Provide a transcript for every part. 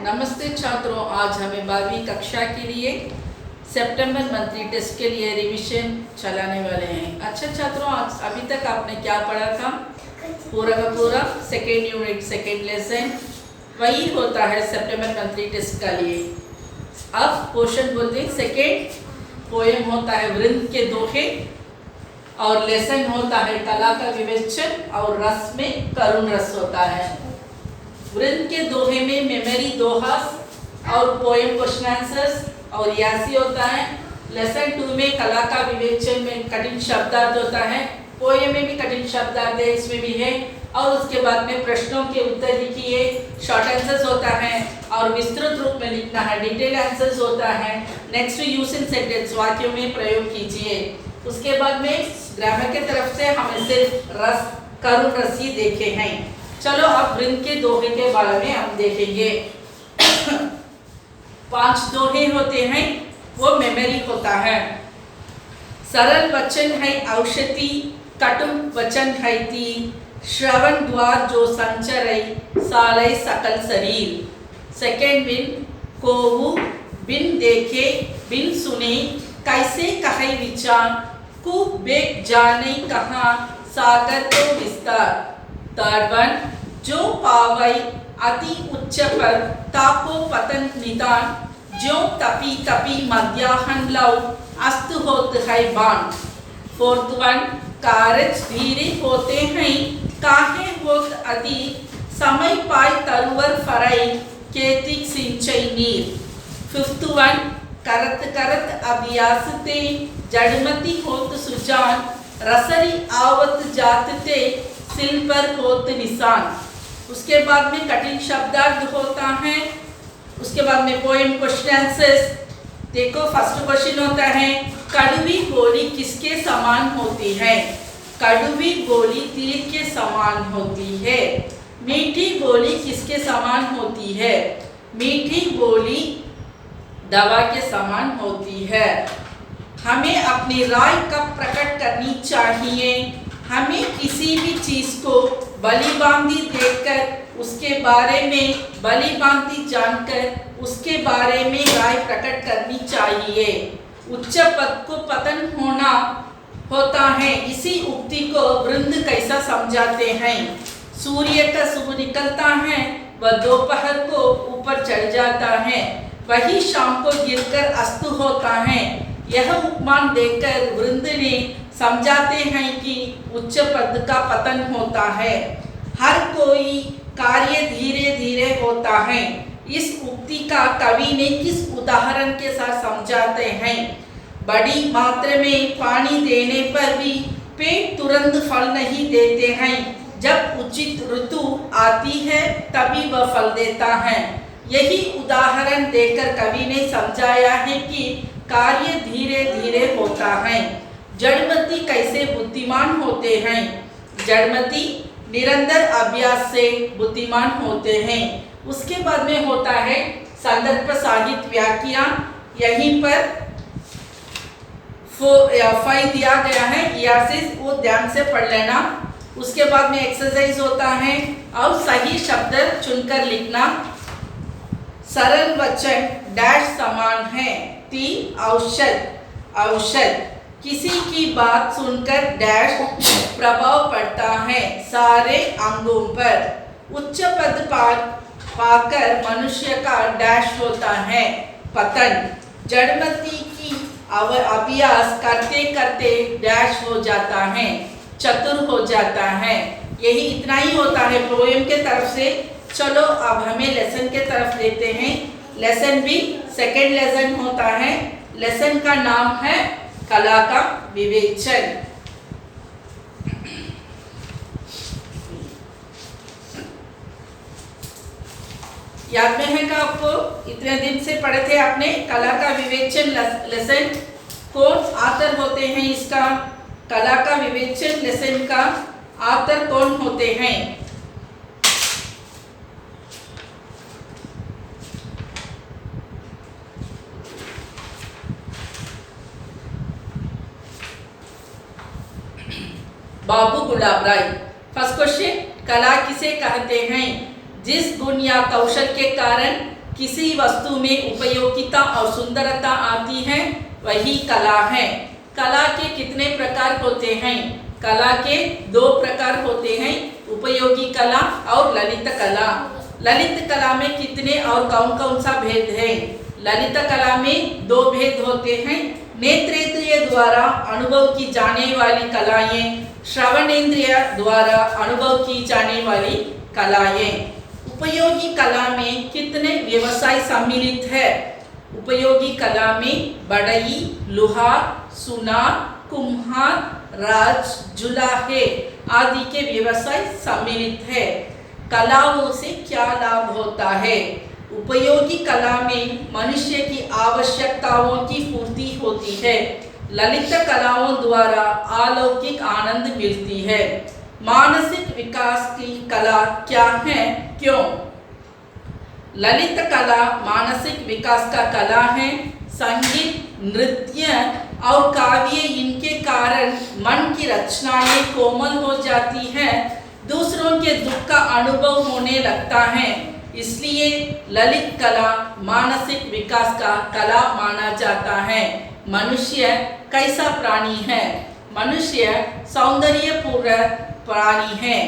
नमस्ते छात्रों, आज हमें 12वीं कक्षा के लिए सितंबर मंथली टेस्ट के लिए रिवीजन चलाने वाले हैं। अच्छा छात्रों, आज अभी तक आपने क्या पढ़ा था? पूरा का पूरा सेकेंड यूनिट सेकेंड लेसन वही होता है सितंबर मंथली टेस्ट का लिए। अब क्वेश्चन बोलते हैं, सेकेंड पोएम होता है वृंद के दोहे और लेसन होता है कला का विवेचन और रस में करुण रस होता है। वृंद के दोहे में मेमोरी दोहा और पोएम क्वेश्चन आंसर्स और यासी होता है। लेसन 2 में कला का विवेचन में कठिन शब्दार्थ होता है। पोएम में भी कठिन शब्दार्थ है, इसमें भी है। और उसके बाद में प्रश्नों के उत्तर लिखिए, शॉर्ट आंसर्स होता है और विस्तृत रूप में लिखना है, डिटेल आंसर्स होता है। नेक्स्ट यूज इन सेंटेंस, वाक्यों में प्रयोग कीजिए। उसके बाद में ग्रामर के तरफ से हमें सिर्फ रस करुण रस ही देखे हैं। चलो अब वृंद के दोहे के बारे में हम देखेंगे। 5 दोहे होते हैं, वो मेमोरी होता है। सरल वचन है औषधि, कटुम वचन है तीर, श्रवण द्वार जो संचरई, सालय सकल शरीर। सेकेंड बिन कोहु बिन देखे बिन सुने, कैसे कहे विचार, खूब बेग जाने कहाँ, सागर को विस्तार। थर्ड वन, जो पावई अति उच्च पर, तापो पतन निदान, जो तपी तपी मध्याहन लव, अस्त होत है बाण। फोर्थ वन, कारज धीरे होते हैं, काहे होत अति, समय पाई तरुवर फरई, केतिक सिंचई नीर। फिफ्थ वन, करत करत अभ्यास ते, जड़मती होत सुजान, रसरी आवत जातते, सिल पर होत निशान। उसके बाद में कठिन शब्दार्थ होता है। उसके बाद में पोएम क्वेश्चन आंसर्स। देखो फर्स्ट क्वेश्चन होता है, कड़वी गोली किसके समान होती है? कड़वी गोली तीर के समान होती है। मीठी गोली किसके समान होती है? मीठी गोली दवा के समान होती है। हमें अपनी राय कब प्रकट करनी चाहिए? हमें किसी भी चीज को बलिबांदी देखकर उसके बारे में, बलिबांदी जानकर उसके बारे में राय प्रकट करनी चाहिए। उच्च पद को पतन होना होता है, इसी उक्ति को वृंद कैसा समझाते हैं? सूर्य का सुबह निकलता है, वह दोपहर को ऊपर चढ़ जाता है, वही शाम को गिरकर अस्त होता है। यह उपमान देकर वृंद ने समझाते हैं कि उच्च पद का पतन होता है। हर कोई कार्य धीरे धीरे होता है। इस उक्ति का कवि ने किस उदाहरण के साथ समझाते हैं? बड़ी मात्रा में पानी देने पर भी पेड़ तुरंत फल नहीं देते हैं। जब उचित ऋतु आती है तभी वह फल देता है। यही उदाहरण देकर कवि ने समझाया है कि कार्य धीरे धीरे होता है। जड़मती कैसे बुद्धिमान होते हैं? जड़मती निरंतर अभ्यास से बुद्धिमान होते हैं। उसके बाद में होता है संदर्भ साहित्य व्याख्यान। यहीं पर 5 दिया गया है, वो ध्यान से पढ़ लेना। उसके बाद में एक्सरसाइज होता है और सही शब्द चुनकर लिखना। सरल वचन डैश समान है, तीन औषध औषध, किसी की बात सुनकर डैश प्रभाव पड़ता है सारे अंगों पर। उच्च पद पाकर मनुष्य का डैश होता है पतन। जड़मती की अभ्यास करते करते डैश हो जाता है, चतुर हो जाता है। यही इतना ही होता है पोएम के तरफ से। चलो अब हमें लेसन के तरफ देखते हैं। लेसन भी सेकेंड लेसन होता है। लेसन का नाम है कला का विवेचन। याद में है क्या आपको? इतने दिन से पढ़े थे आपने कला का विवेचन लेसन। कौन आथर होते हैं इसका? कला का विवेचन लेसन का आथर कौन होते हैं? बाबू गुलाब राय। फर्स्ट क्वेश्चन, कला किसे कहते हैं? जिस गुण या कौशल के कारण किसी वस्तु में उपयोगिता और सुंदरता आती है वही कला है। कला के कितने प्रकार होते हैं? कला के 2 प्रकार होते हैं, उपयोगी कला और ललित कला। ललित कला में कितने और कौन कौन सा भेद है? ललित कला में 2 भेद होते हैं, नेत्रेंद्रिय द्वारा अनुभव की जाने वाली कलाएं, श्रवणेंद्रिय द्वारा अनुभव की जाने वाली कलाएं। उपयोगी कला में कितने व्यवसाय सम्मिलित है? उपयोगी कला में बढ़ई, लोहार, सुनार, कुम्हार, राज, जुलाहे आदि के व्यवसाय सम्मिलित है। कलाओं से क्या लाभ होता है? उपयोगी कला में मनुष्य की आवश्यकताओं की पूर्ति होती है। ललित कलाओं द्वारा अलौकिक आनंद मिलती है। मानसिक विकास की कला क्या है, क्यों? ललित कला मानसिक विकास का कला है। संगीत, नृत्य और काव्य इनके कारण मन की रचनाएं कोमल हो जाती हैं, दूसरों के दुख का अनुभव होने लगता है। इसलिए ललित कला मानसिक विकास का कला माना जाता है। मनुष्य कैसा प्राणी है? मनुष्य सौंदर्यपूर्ण प्राणी है।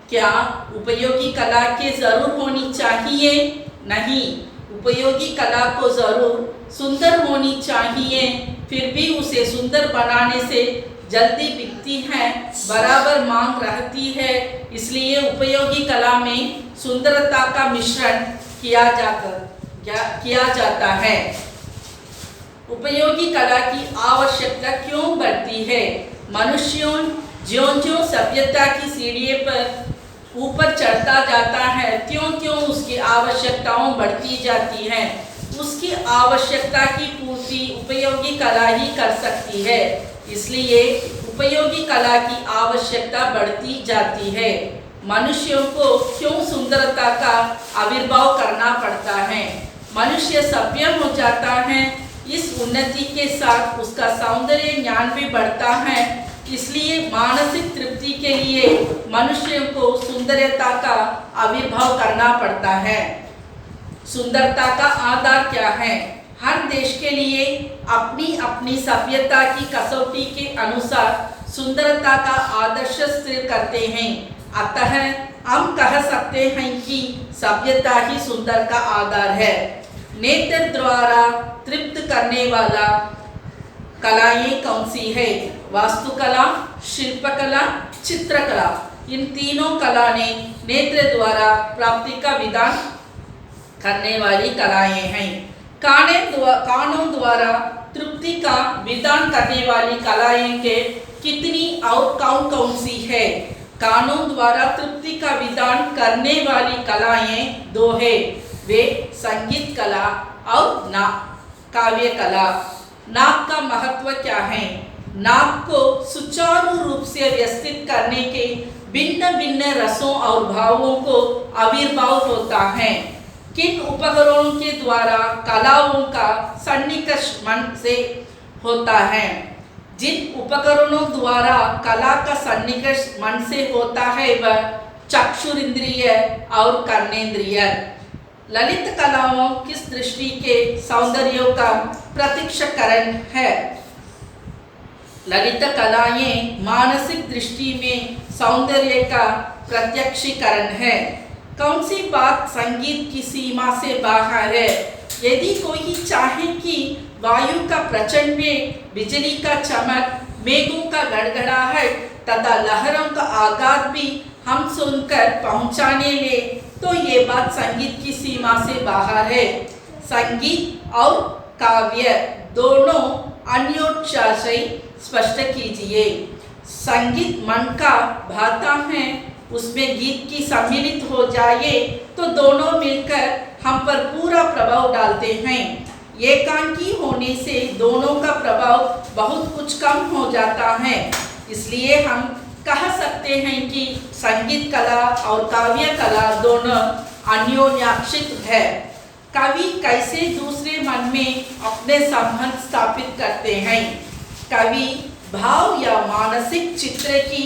क्या उपयोगी कला के जरूर होनी चाहिए? नहीं, उपयोगी कला को जरूर सुंदर होनी चाहिए, फिर भी उसे सुंदर बनाने से जल्दी बिकती है, बराबर मांग रहती है। इसलिए उपयोगी कला में सुंदरता का मिश्रण किया जाता है। उपयोगी कला की आवश्यकता क्यों बढ़ती है? मनुष्यों ज्यों-ज्यों सभ्यता की सीढ़ी पर ऊपर चढ़ता जाता है, त्यों-त्यों उसकी आवश्यकताओं बढ़ती जाती हैं। उसकी आवश्यकता की पूर्ति उपयोगी कला ही कर सकती है। इसलिए उपयोगी कला की आवश्यकता बढ़ती जाती है। मनुष्यों को क्यों सुंदरता का आविर्भाव करना पड़ता है? मनुष्य सभ्य हो जाता है, इस उन्नति के साथ उसका सौंदर्य ज्ञान भी बढ़ता है। इसलिए मानसिक तृप्ति के लिए मनुष्य को सुंदरता का आविर्भाव करना पड़ता है। सुंदरता का आधार क्या है? हर देश के लिए अपनी अपनी सभ्यता की कसौटी के अनुसार सुंदरता का आदर्श स्थिर करते हैं। अतः हम कह सकते हैं कि सभ्यता ही सुंदर का आधार है। नेत्र द्वारा तृप्त करने वाला कलाएं कौन सी है? वास्तुकला, शिल्पकला, चित्रकला, इन तीनों कला ने नेत्र द्वारा प्राप्ति का विधान करने वाली कलाएं हैं। कानों द्वारा तृप्ति का विधान करने वाली कलाएं के कितनी और कौन कौन सी है? कानों द्वारा तृप्ति का विधान करने वाली कलाएं 2 है, वे संगीत कला और काव्य कला। नाक का महत्व क्या है? नाक को सुचारू रूप से व्यवस्थित करने के भिन्न भिन्न रसों और भावों को आविर्भाव होता है। किन उपकरणों के द्वारा कलाओं का सन्निकर्ष मन से होता है? जिन उपकरणों द्वारा कला का सन्निकर्ष मन से होता है वह चक्षुरिंद्रिय और कर्णेंद्रिय। ललित कलाओं किस दृष्टि के सौंदर्यों का प्रत्यक्षकरण है? ललित कलाएं मानसिक दृष्टि में सौंदर्य का प्रत्यक्षीकरण है। कौन सी बात संगीत की सीमा से बाहर है? यदि कोई चाहे कि वायु का प्रचंड में, बिजली का चमक, मेघों का गड़गड़ाहट तथा लहरों का आघात भी हम सुनकर पहुंचाने ले, तो ये बात संगीत की सीमा से बाहर है। संगीत और काव्य दोनों अन्योन्याश्रय स्पष्ट कीजिए। संगीत मन का भाता है, उसमें गीत की सम्मिलित हो जाए तो दोनों मिलकर हम पर पूरा प्रभाव डालते हैं। एकांकी होने से दोनों का प्रभाव बहुत कुछ कम हो जाता है। इसलिए हम कह सकते हैं कि संगीत कला और काव्य कला दोनों अन्योन्याश्रित है। कवि कैसे दूसरे मन में अपने संबंध स्थापित करते हैं? कवि भाव या मानसिक चित्र की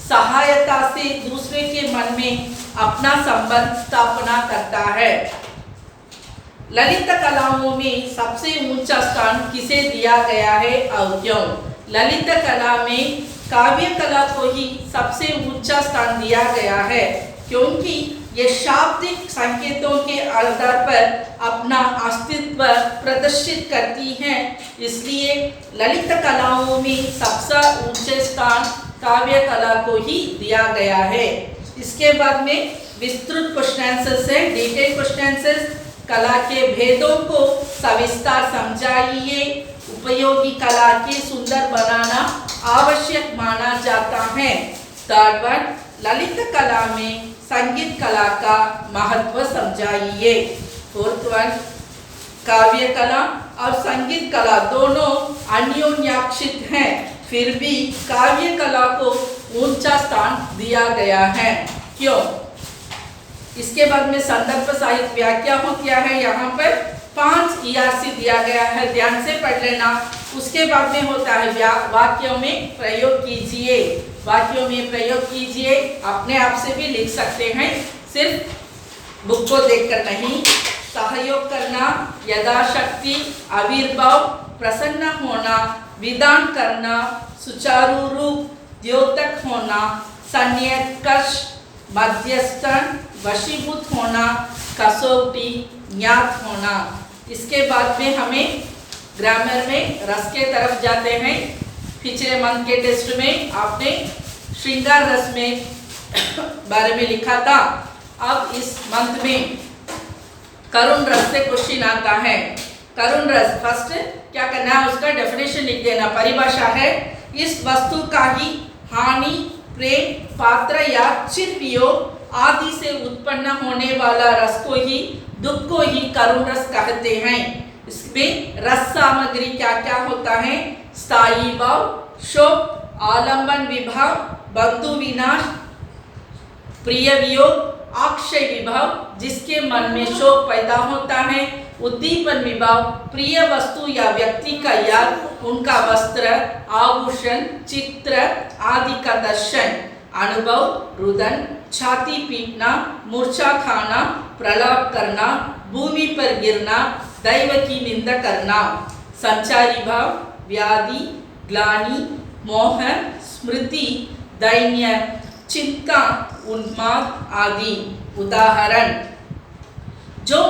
सहायता से दूसरे के मन में अपना संबंध स्थापना करता है। ललित कलाओं में सबसे ऊंचा स्थान किसे दिया गया है और क्यों? ललित कला में काव्य कला को ही सबसे ऊंचा स्थान दिया गया है क्योंकि ये शाब्दिक संकेतों के आधार पर अपना अस्तित्व प्रदर्शित करती हैं। इसलिए ललित कलाओं में सबसे ऊंचे स्थान काव्य कला को ही दिया गया है। इसके बाद में विस्तृत क्वेश्चन आंसर्स है, डिटेल क्वेश्चन आंसर्स। कला के भेदों को सविस्तार समझाइए। उपयोगी कला के सुंदर बनाना आवश्यक माना जाता है। थर्ड वन, ललित कला में संगीत कला का महत्व समझाइए। फोर्थ वन, काव्य कला और संगीत कला दोनों अन्योन्याश्रित हैं, फिर भी काव्य कला को ऊंचा स्थान दिया गया है, क्यों? इसके बाद में संदर्भ साहित्य व्याख्या हो क्या है, यहाँ पर 5 ERC दिया गया है, ध्यान से पढ़ लेना। उसके बाद में होता है वाक्यों में प्रयोग कीजिए। वाक्यों में प्रयोग कीजिए, अपने आप से भी लिख सकते हैं, सिर्फ बुक को देखकर नहीं। सहयोग करना, यथाशक्ति, आविर्भाव, प्रसन्न होना, विधान करना, सुचारू रूप, द्योतक होना, संन्यास, मध्यस्थन, वशीभूत होना, कसौटी, ज्ञात होना। इसके बाद में हमें ग्रामर में रस के तरफ जाते हैं। पिछले मंथ के टेस्ट में आपने श्रृंगार रस में बारे में लिखा था। अब इस मंथ में करुण रस से क्वेश्चन आता है। करुण रस फर्स्ट क्या करना है, उसका डेफिनेशन लिख देना। परिभाषा है, इस वस्तु का ही हानि, प्रेम, पात्र या चिर वियोग आदि से उत्पन्न होने वाला रस को ही, दुख को ही करुण रस कहते हैं। इसमें रस सामग्री क्या क्या होता है? स्थायी भाव, शोक, आलंबन विभाव, बंधु विनाश, प्रिय वियोग, अक्षय विभाव जिसके मन में शोक पैदा होता है, उद्दीपन विभाव प्रिय वस्तु या व्यक्ति का याद, उनका वस्त्र, आभूषण, चित्र आदि का दर्शन, अनुभव, रुदन, छाती पीटना, मूर्छा खाना, प्रलाप करना, भूमि पर गिरना, दैव की निंदा करना। संचारी भाव व्याधि, ग्लानि, मोह, स्मृति, दैन्य, चिंता, उन्माद आदि। उदाहरण, जो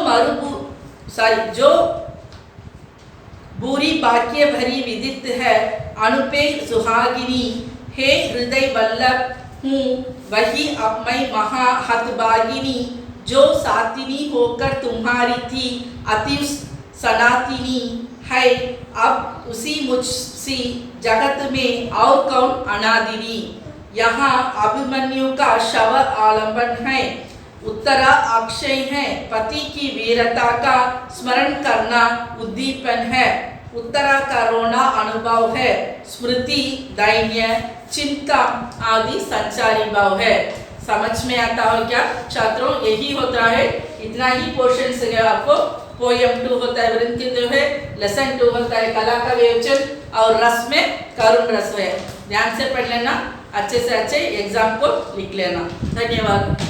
बुरी वाक्य भरी विदित है, अनुपे सुहागिनी, हे हृदय वल्लभ हूँ वही अब मैं महाहतभागिनी, जो सातिनी होकर तुम्हारी थी अति सनातिनी है, अब उसी मुझसी जगत में और कौन अनादिनी। यहाँ अभिमन्यु का शव आलंबन है, उत्तरा अक्षय है, पति की वीरता का स्मरण करना उद्दीपन है, उत्तरा का रोना अनुभव है, स्मृति दैन्य, चिंता आदि संचारी भाव है। समझ में आता हो क्या छात्रों? यही होता है, इतना ही पोर्शन से आपको पोयम 2 होता है वृंद के जो है, लेसन 2 होता है कला का विवेचन, और रस में करुण रस है। ध्यान से पढ़ लेना, अच्छे से अच्छे एग्जाम को लिख लेना। धन्यवाद।